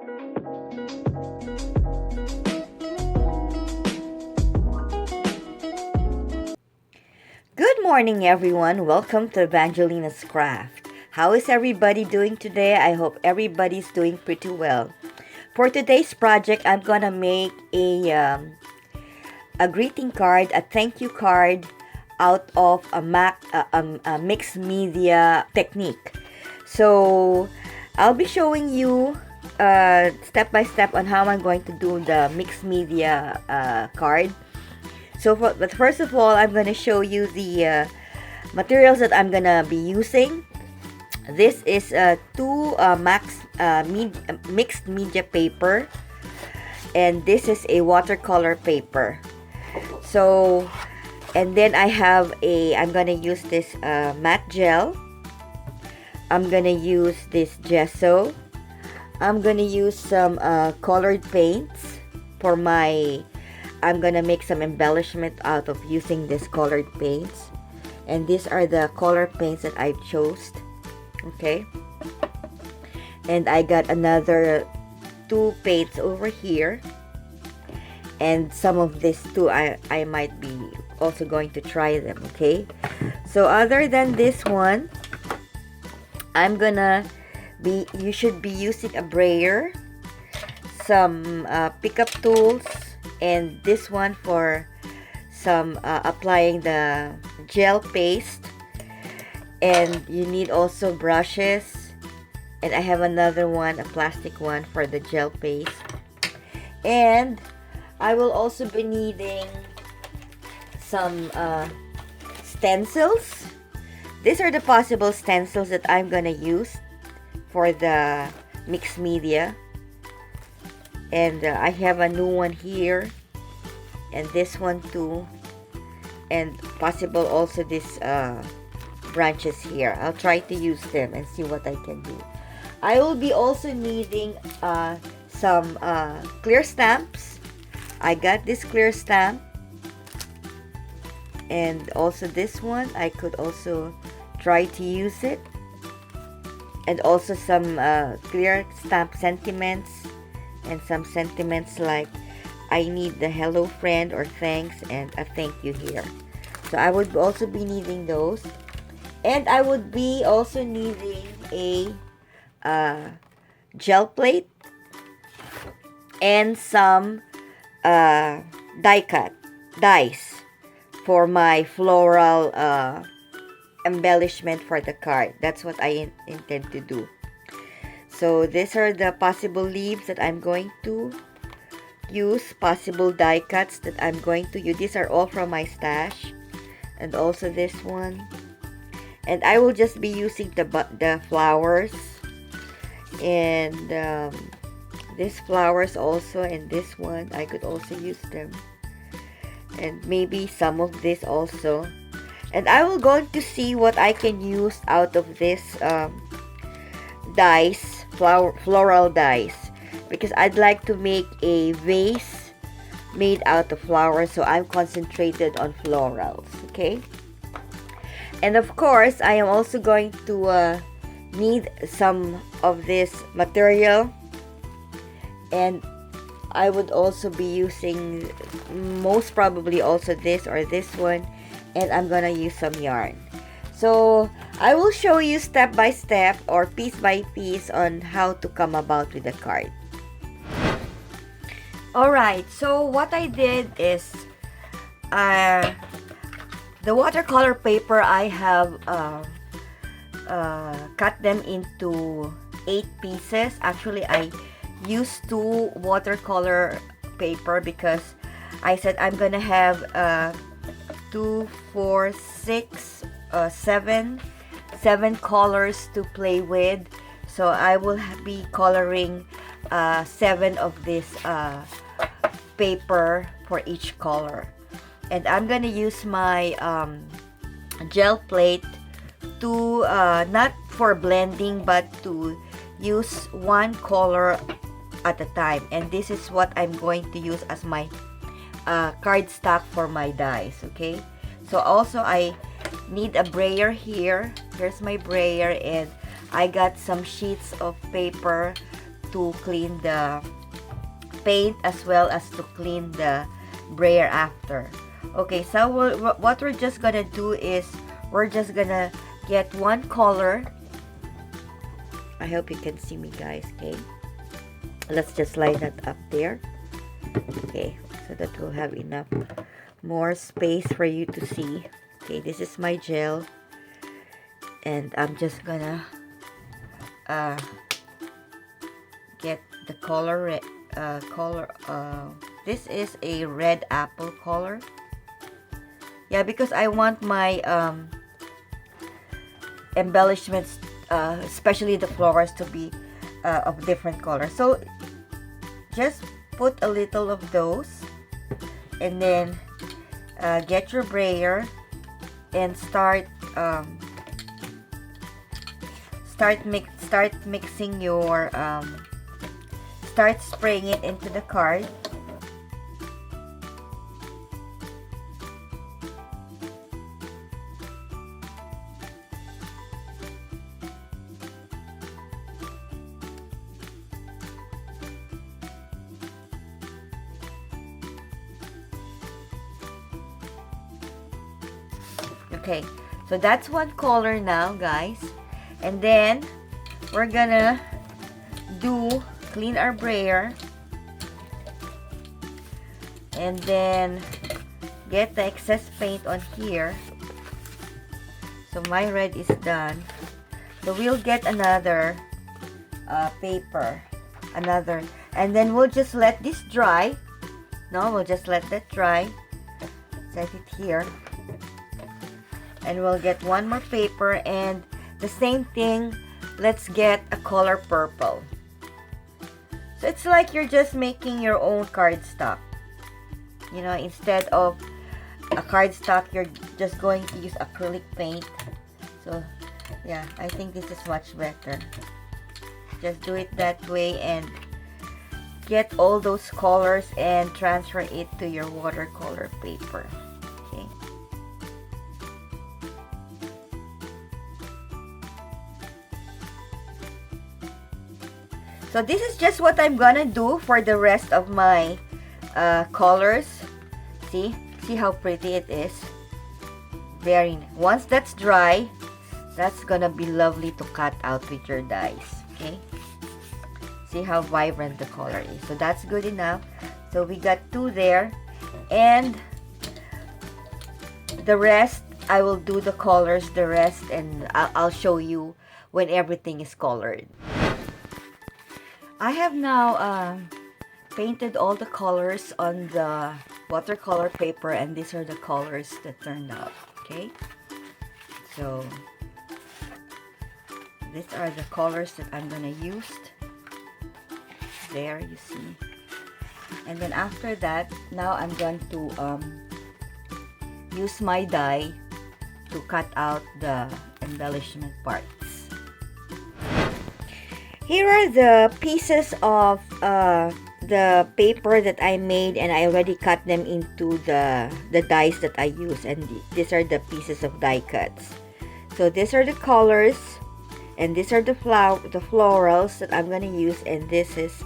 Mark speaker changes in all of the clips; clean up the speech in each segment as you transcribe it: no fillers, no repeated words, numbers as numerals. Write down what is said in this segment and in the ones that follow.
Speaker 1: Good morning, everyone. Welcome to Evangelina's Craft. How is everybody doing today? I hope everybody's doing pretty well. For today's project, I'm gonna make a greeting card, a thank you card out of a mixed media technique. So I'll be showing you step by step on how I'm going to do the mixed media card. But first of all, I'm going to show you the materials that I'm going to be using. This is mixed media paper, and this is a watercolor paper. So, and then I'm going to use this matte gel. I'm going to use this gesso. I'm going to use some colored paints for I'm gonna make some embellishment out of using this colored paints, and these are the color paints that I chose. Okay, and I got another 2 paints over here, and some of these too I might be also going to try them. Okay, so other than this one, you should be using a brayer, some pickup tools, and this one for some applying the gel paste, and you need also brushes, and I have another one, a plastic one, for the gel paste. And I will also be needing some stencils. These are the possible stencils that I'm gonna use for the mixed media. And I have a new one here, and this one too, and possible also these branches here. I'll try to use them and see what I can do. I will be also needing some clear stamps. I got this clear stamp, and also this one. I could also try to use it, and also some clear stamp sentiments, and some sentiments like I need the hello friend or thanks and a thank you here. So I would also be needing those, and I would be also needing a gel plate and some dies for my floral embellishment for the card. That's what I intend to do. So these are the possible leaves that I'm going to use, possible die cuts that I'm going to use. These are all from my stash, and also this one. And I will just be using the flowers, and these flowers also, and this one I could also use them, and maybe some of this also. And I will going to see what I can use out of this dies, floral dies, because I'd like to make a vase made out of flowers, so I'm concentrated on florals. Okay, and of course I am also going to need some of this material, and I would also be using most probably also this or this one, and I'm gonna use some yarn. So I will show you step by step or piece by piece on how to come about with the card. Alright, so what I did is the watercolor paper, I have cut them into 8 pieces. Actually, I used 2 watercolor paper because I said I'm gonna have 2, 4, 6, 7 colors to play with. So I will be coloring 7 of this paper for each color, and I'm gonna use my gel plate to not for blending but to use one color at a time. And this is what I'm going to use as my cardstock for my dies. Okay, so also I need a brayer here. Here's my brayer, and I got some sheets of paper to clean the paint as well as to clean the brayer after. Okay, so what we're just gonna do is we're just gonna get one color. I hope you can see me, guys. Okay, let's just line that up there. Okay, so that we'll have enough more space for you to see. Okay, this is my gel, and I'm just gonna get the color. This is a red apple color. Yeah, because I want my embellishments, especially the flowers, to be of different colors. So just put a little of those, and then get your brayer and start mixing your start spraying it into the card. Okay, so that's one color now, guys. And then we're gonna clean our brayer, and then get the excess paint on here. So my red is done. So we'll get another paper, and then we'll just let this dry. No, we'll just let that dry. Set it here. And we'll get one more paper, and the same thing, let's get a color purple. So it's like you're just making your own cardstock. You know, instead of a cardstock, you're just going to use acrylic paint. So yeah, I think this is much better. Just do it that way and get all those colors and transfer it to your watercolor paper. Okay. So this is just what I'm gonna do for the rest of my colors. See how pretty it is. Once that's dry, that's gonna be lovely to cut out with your dies. Okay, see how vibrant the color is. So that's good enough. So we got two there, and the rest I will do the colors, the rest, and I'll show you when everything is colored. I have now painted all the colors on the watercolor paper, and these are the colors that turned out. Okay, so these are the colors that I'm gonna use. There, you see. And then after that, now I'm going to use my die to cut out the embellishment parts. Here are the pieces of the paper that I made, and I already cut them into the dies that I use, and these are the pieces of die cuts. So these are the colors, and these are the florals that I'm gonna use, and this is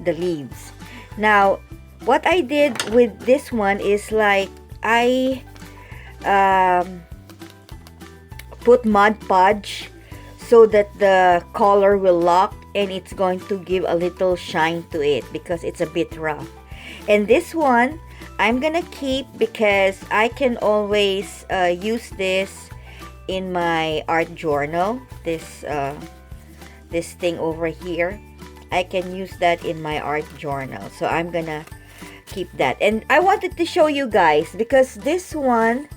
Speaker 1: the leaves. Now what I did with this one is, like, I put Mod Podge so that the color will lock, and it's going to give a little shine to it because it's a bit rough. And this one I'm gonna keep because I can always use this in my art journal. This thing over here, I can use that in my art journal, so I'm gonna keep that. And I wanted to show you guys because this one,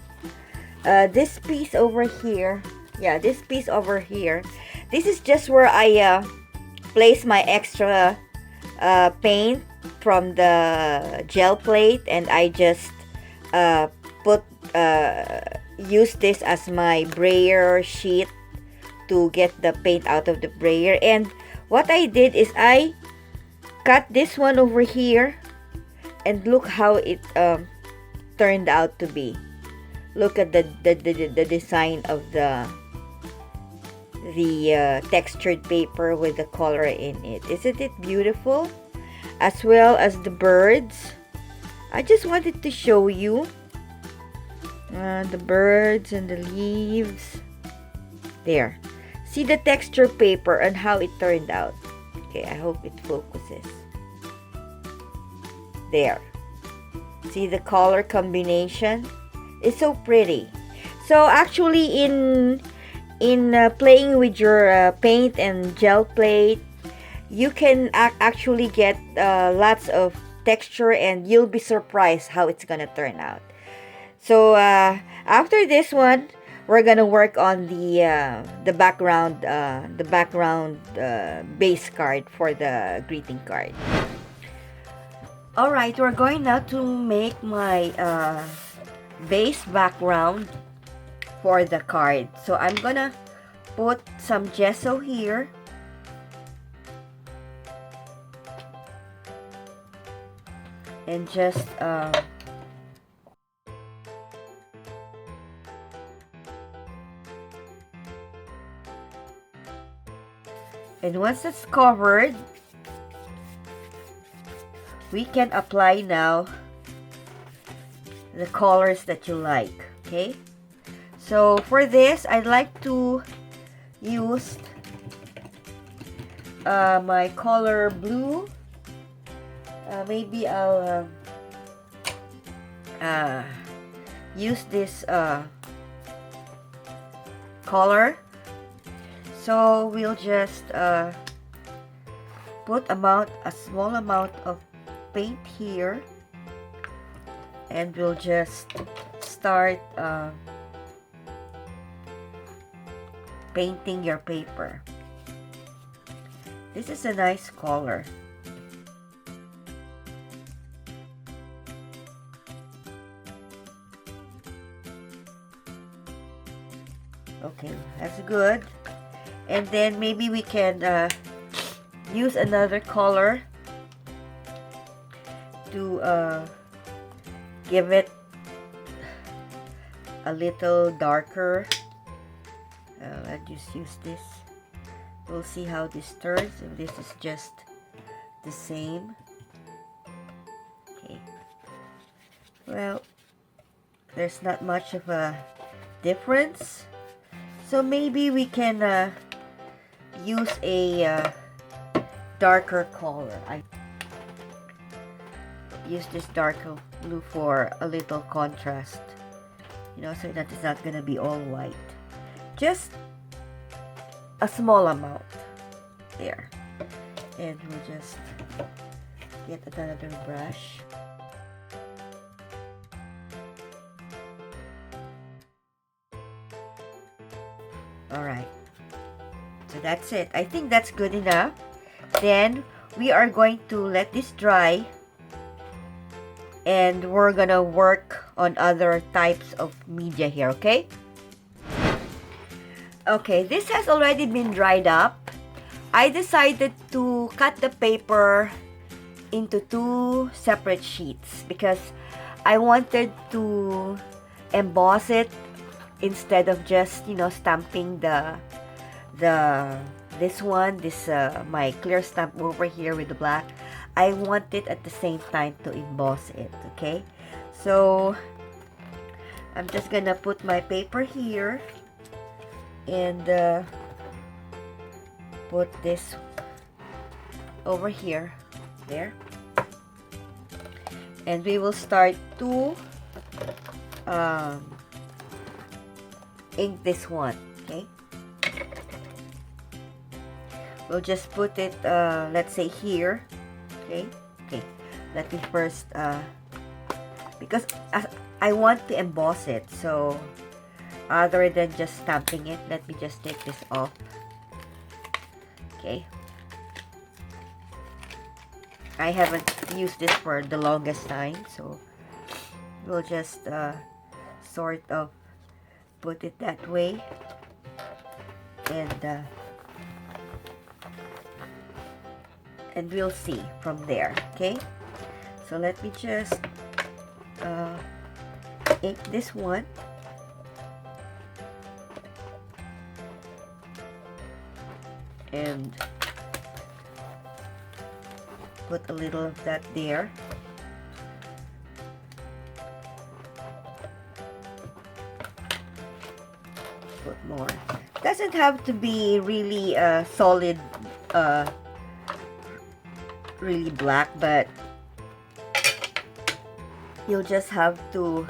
Speaker 1: this piece over here, yeah, this piece over here, this is just where I place my extra paint from the gel plate, and I just use this as my brayer sheet to get the paint out of the brayer. And what I did is I cut this one over here, and look how it turned out to be. Look at the design of the the textured paper with the color in it. Isn't it beautiful? As well as the birds. I just wanted to show you the birds and the leaves. There. See the texture paper and how it turned out. Okay, I hope it focuses. There. See the color combination? It's so pretty. So actually in playing with your paint and gel plate, you can actually get lots of texture, and you'll be surprised how it's gonna turn out. So after this one, we're gonna work on the background base card for the greeting card. All right, we're going now to make my base background for the card. So I'm gonna put some gesso here. And just and once it's covered, we can apply now the colors that you like. Okay, so for this, I'd like to use my color blue. Maybe I'll use this color. So we'll just put a small amount of paint here, and we'll just start painting your paper. This is a nice color. Okay, that's good. And then maybe we can use another color to give it a little darker. I'll just use this. We'll see how this turns, if this is just the same. Okay. Well, there's not much of a difference. So maybe we can use a darker color. I use this darker blue for a little contrast, you know, so that it's not gonna be all white. Just a small amount there, and we'll just get another brush. Alright, so that's it. I think that's good enough. Then we are going to let this dry, and we're gonna work on other types of media here, okay? Okay, this has already been dried up. I decided to cut the paper into 2 separate sheets because I wanted to emboss it instead of just, you know, stamping this my clear stamp over here with the black. I want it at the same time to emboss it. Okay, so I'm just gonna put my paper here and put this over here, there, and we will start to ink this one. Okay, we'll just put it let's say here. Okay, let me first because I want to emboss it, so other than just stamping it, let me just take this off. Okay, I haven't used this for the longest time, so we'll just sort of put it that way, and we'll see from there. Okay, so let me just ink this one. and put a little of that there. Put more. Doesn't have to be really solid, really black, but you'll just have to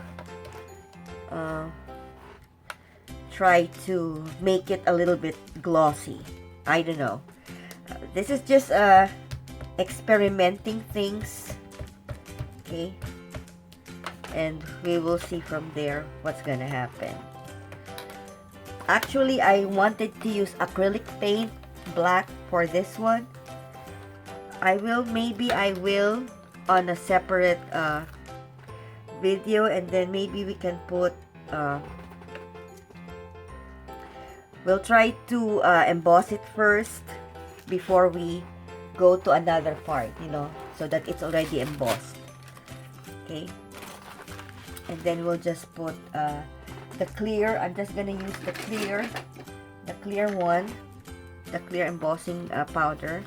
Speaker 1: try to make it a little bit glossy. I don't know. This is just experimenting things, okay, and we will see from there what's gonna happen. Actually, I wanted to use acrylic paint black for this one. Maybe I will on a separate video, and then maybe we can put we'll try to emboss it first before we go to another part, you know, so that it's already embossed, okay. And then we'll just put the clear. I'm just gonna use the clear one, the clear embossing powder.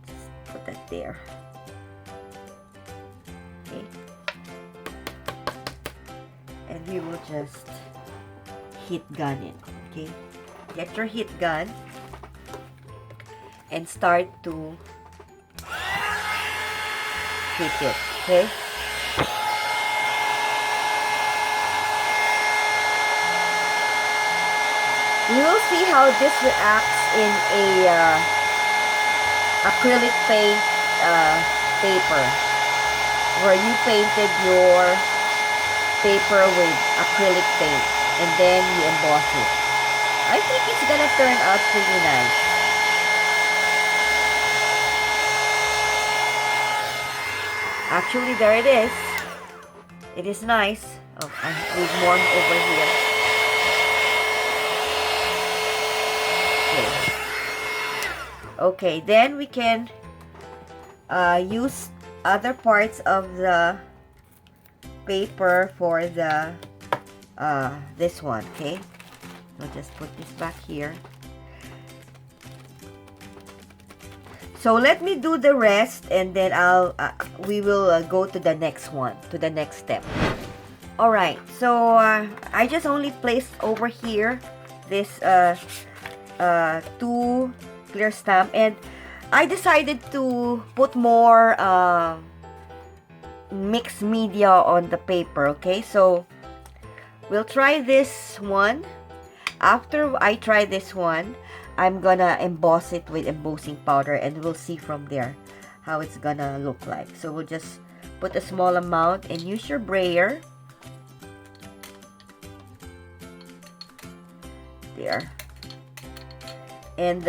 Speaker 1: Just put that there, okay. And we will just heat gun it, okay. Get your heat gun and start to heat it, okay. We will see how this reacts in a acrylic paint paper, where you painted your paper with acrylic paint and then you emboss it. I think it's gonna turn out pretty nice. Actually, there it is. It is nice. Oh, I need more over here. Okay, then we can use other parts of the paper for the this one, okay. I'll just put this back here. So let me do the rest, and then we will go to the next one, to the next step. All right, so I just only placed over here this 2 clear stamp, and I decided to put more mixed media on the paper, okay. So we'll try this one. After I try this one, I'm gonna emboss it with embossing powder, and we'll see from there how it's gonna look like. So we'll just put a small amount and use your brayer there, and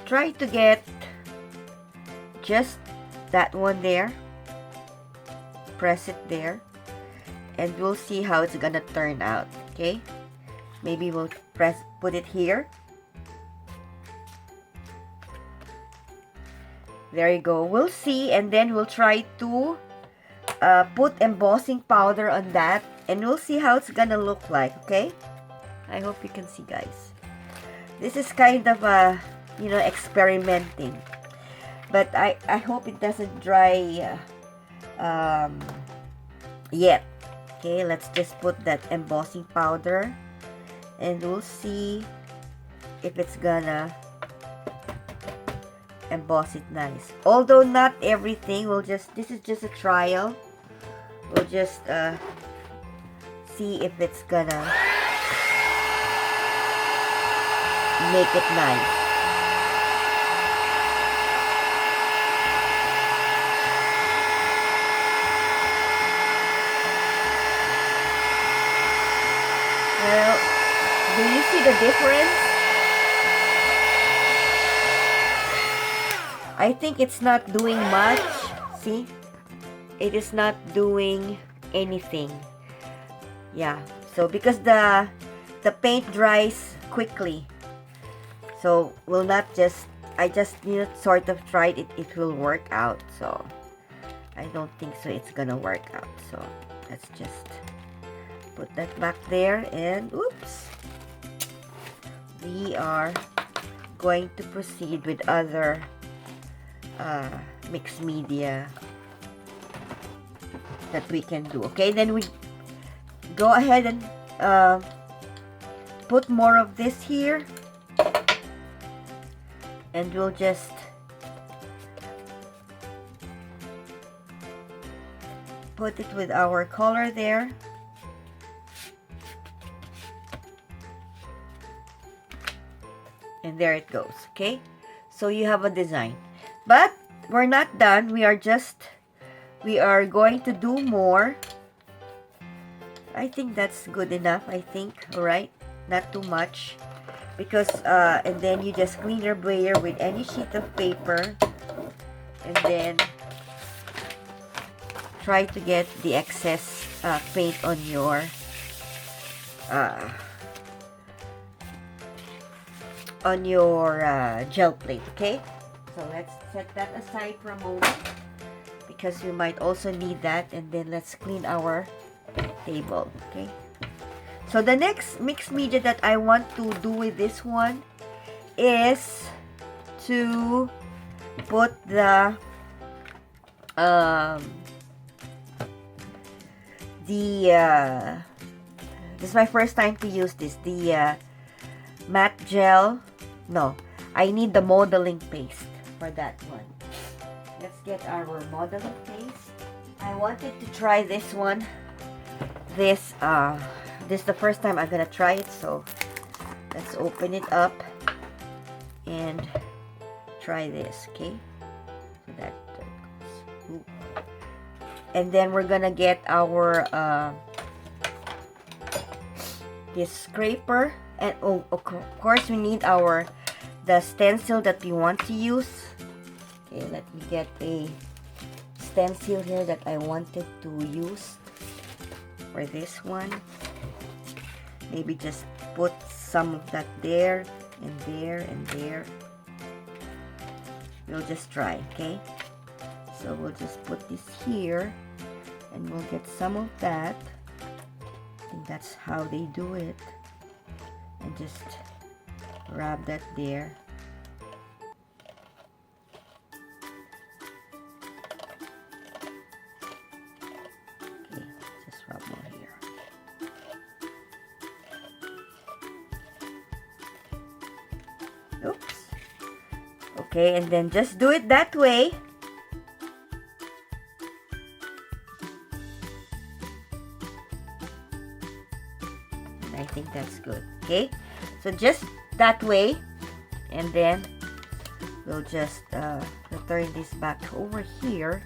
Speaker 1: try to get just that one there. Press it there, and we'll see how it's gonna turn out, okay. Maybe we'll put it here. There you go. We'll see, and then we'll try to put embossing powder on that, and we'll see how it's gonna look like, okay. I hope you can see, guys. This is kind of a, you know, experimenting, but I hope it doesn't dry yet. Okay, let's just put that embossing powder, and we'll see if it's gonna emboss it nice. Although not everything, this is just a trial. We'll just see if it's gonna make it nice. Well, do you see the difference? I think it's not doing much. See? It is not doing anything. Yeah. So because the paint dries quickly. So will not just, I just, you know, sort of tried it. It will work out. So I don't think so it's gonna work out. So let's just put that back there, and oops, we are going to proceed with other mixed media that we can do. Okay, then we go ahead and put more of this here, and we'll just put it with our color there. And there it goes. Okay, so you have a design, but we're not done. We are going to do more. I think that's good enough. I think, all right, not too much, because and then you just clean your brayer with any sheet of paper, and then try to get the excess paint on your gel plate. Okay, so let's set that aside for a moment, because we might also need that. And then let's clean our table. Okay, so the next mixed media that I want to do with this one is to put the this is my first time to use this, the matte gel. No, I need the modeling paste for that one. Let's get our modeling paste. I wanted to try this one. This is the first time I'm gonna try it, so let's open it up and try this. Okay, so that goes. And then we're gonna get our this scraper, and oh, of course we need the stencil that we want to use. Okay, let me get a stencil here that I wanted to use for this one. Maybe just put some of that there and there and there. We'll just try. Okay, so we'll just put this here, and we'll get some of that. I think that's how they do it. And just rub that there. Okay, just rub more here. Oops. Okay, and then just do it that way. I think that's good. Okay, so just that way, and then we'll just turn this back over here.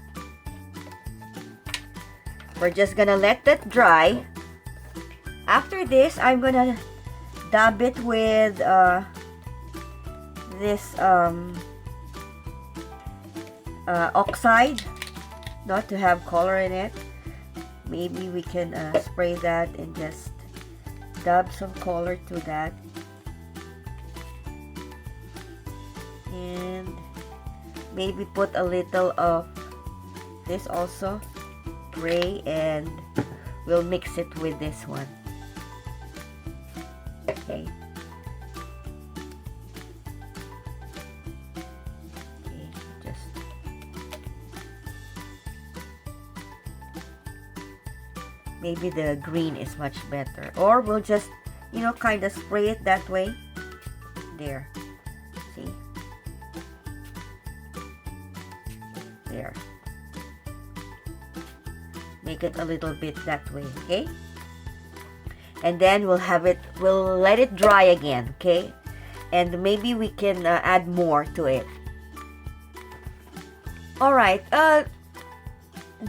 Speaker 1: We're just gonna let that dry. After this, I'm gonna dab it with this oxide, not to have color in it. Maybe we can spray that and just dab some color to that, and maybe put a little of this also, gray, and we'll mix it with this one. Okay. Okay, just maybe the green is much better, or we'll just, you know, kind of spray it that way. There, see, there, make it a little bit that way. Okay, and then we'll let it dry again. Okay, and maybe we can add more to it. All right,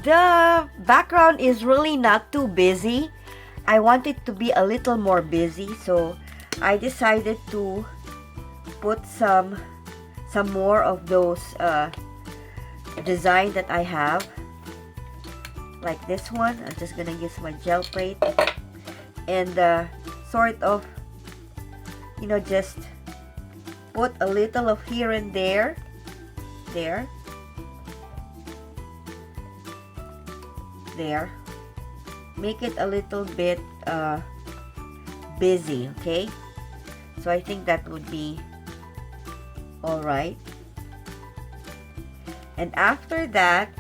Speaker 1: the background is really not too busy. I want it to be a little more busy, so I decided to put some more of those design that I have, like this one. I'm just gonna use my gel plate and sort of, you know, just put a little of here and there, there, make it a little bit busy. Okay, so I think that would be All right. And after that,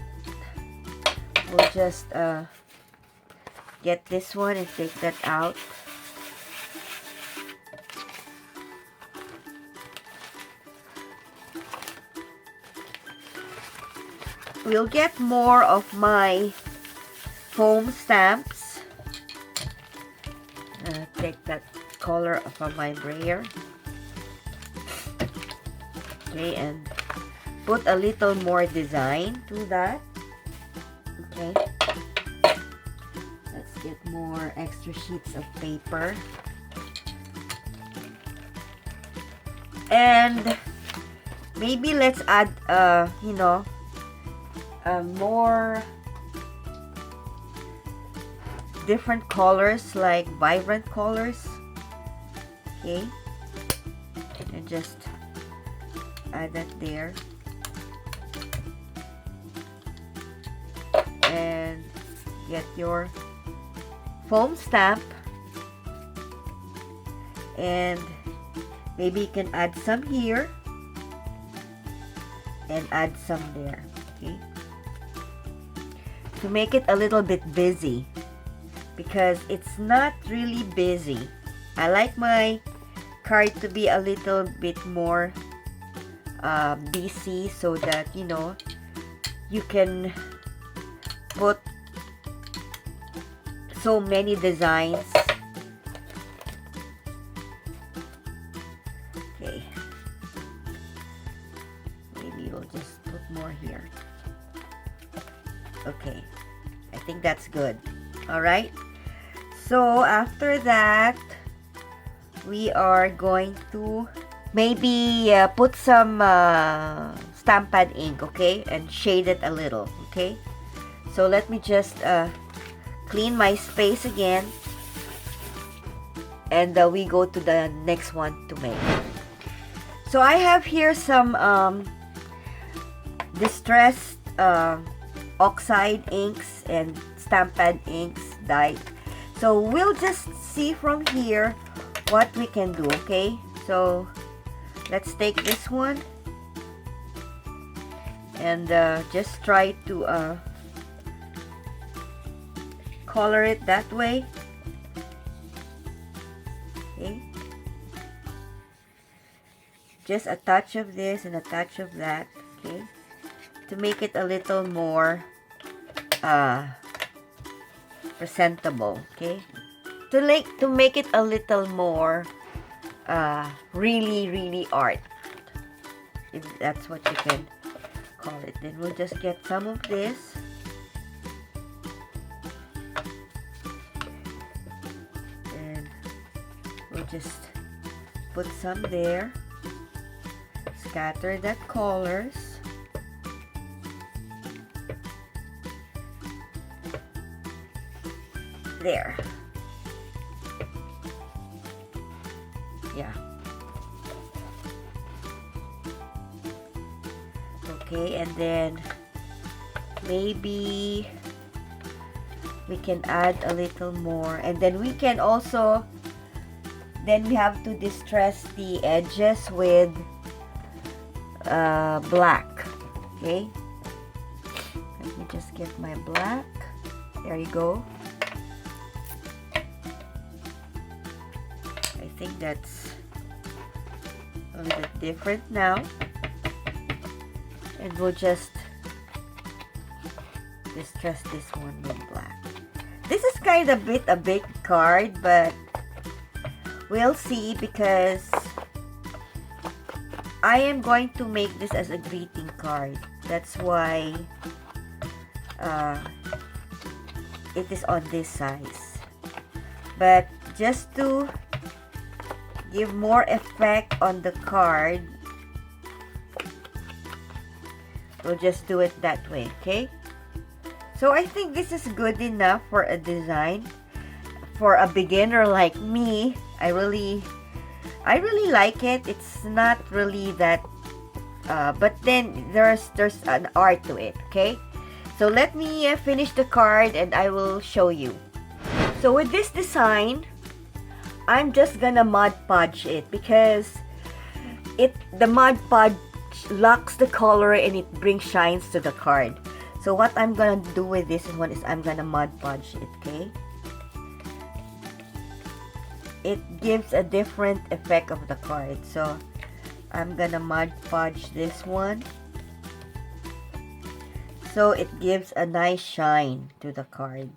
Speaker 1: we'll just get this one and take that out. We'll get more of my foam stamps. Take that color from my brayer. Okay, and put a little more design to that. Okay. Let's get more extra sheets of paper. And maybe let's add, you know, more different colors, like vibrant colors. Okay, and just add that there, and get your foam stamp, and maybe you can add some here and add some there. Okay, to make it a little bit busy, because it's not really busy. I like my card to be a little bit more busy, so that, you know, you can put so many designs. Okay, maybe we'll just put more here. Okay, I think that's good. All right, so after that, we are going to maybe put some stamp pad ink, okay, and shade it a little. Okay, so let me just clean my space again, and we go to the next one to make. So I have here some distressed oxide inks and stamp pad inks dyed. So we'll just see from here what we can do. Okay, so let's take this one and just try to color it that way. Okay, just a touch of this and a touch of that. Okay, to make it a little more presentable. Okay, to make it a little more really art, if that's what you can call it. Then we'll just get some of this, and we'll just put some there, scatter that colors. There. Yeah. Okay, and then maybe we can add a little more, and then we can also, then we have to distress the edges with black. Okay, let me just get my black. There you go. I think that's a little bit different now, and we'll just distress this one with black. This is kind of a big card, but we'll see, because I am going to make this as a greeting card. That's why it is on this size. But just to give more effect on the card, we'll just do it that way. Okay, so I think this is good enough for a design for a beginner like me. I really like it. It's not really that but then there's an art to it. Okay, so let me finish the card and I will show you. So with this design, I'm just gonna Mod Podge it, because the Mod Podge locks the color and it brings shines to the card. So what I'm gonna do with this one is I'm gonna Mod Podge it, okay? It gives a different effect of the card. So I'm gonna Mod Podge this one. So it gives a nice shine to the card.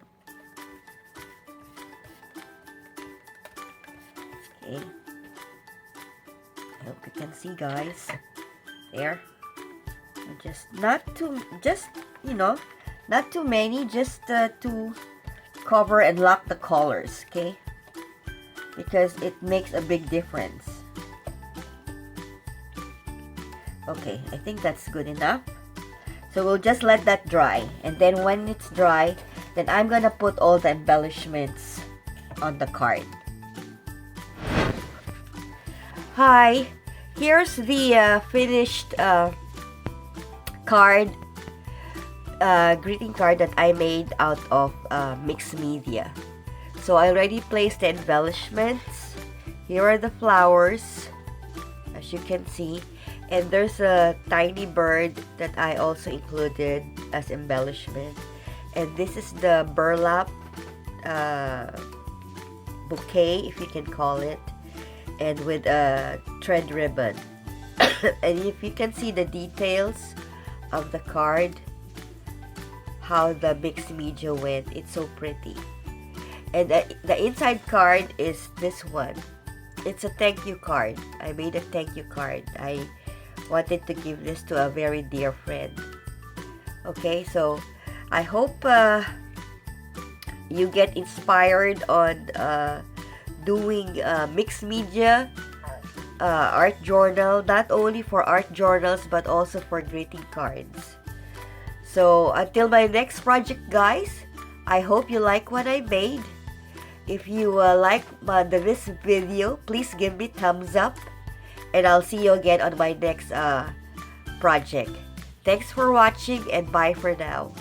Speaker 1: Okay. I hope you can see, guys. There. Just not too, you know, not too many, just to cover and lock the colors, okay? Because it makes a big difference. Okay, I think that's good enough. So we'll just let that dry, and then when it's dry, then I'm gonna put all the embellishments on the card. Hi, here's the finished card, greeting card that I made out of mixed media. So I already placed the embellishments. Here are the flowers, as you can see, and there's a tiny bird that I also included as embellishment. And this is the burlap bouquet, if you can call it, and with a thread ribbon. And if you can see the details of the card, how the mixed media went, it's so pretty. And the inside card is this one. It's a thank you card. I made a thank you card. I wanted to give this to a very dear friend. Okay, so I hope you get inspired on doing mixed media art journal, not only for art journals but also for greeting cards. So until my next project, guys, I hope you like what I made. If you like this video, please give me thumbs up, and I'll see you again on my next project. Thanks for watching, and bye for now.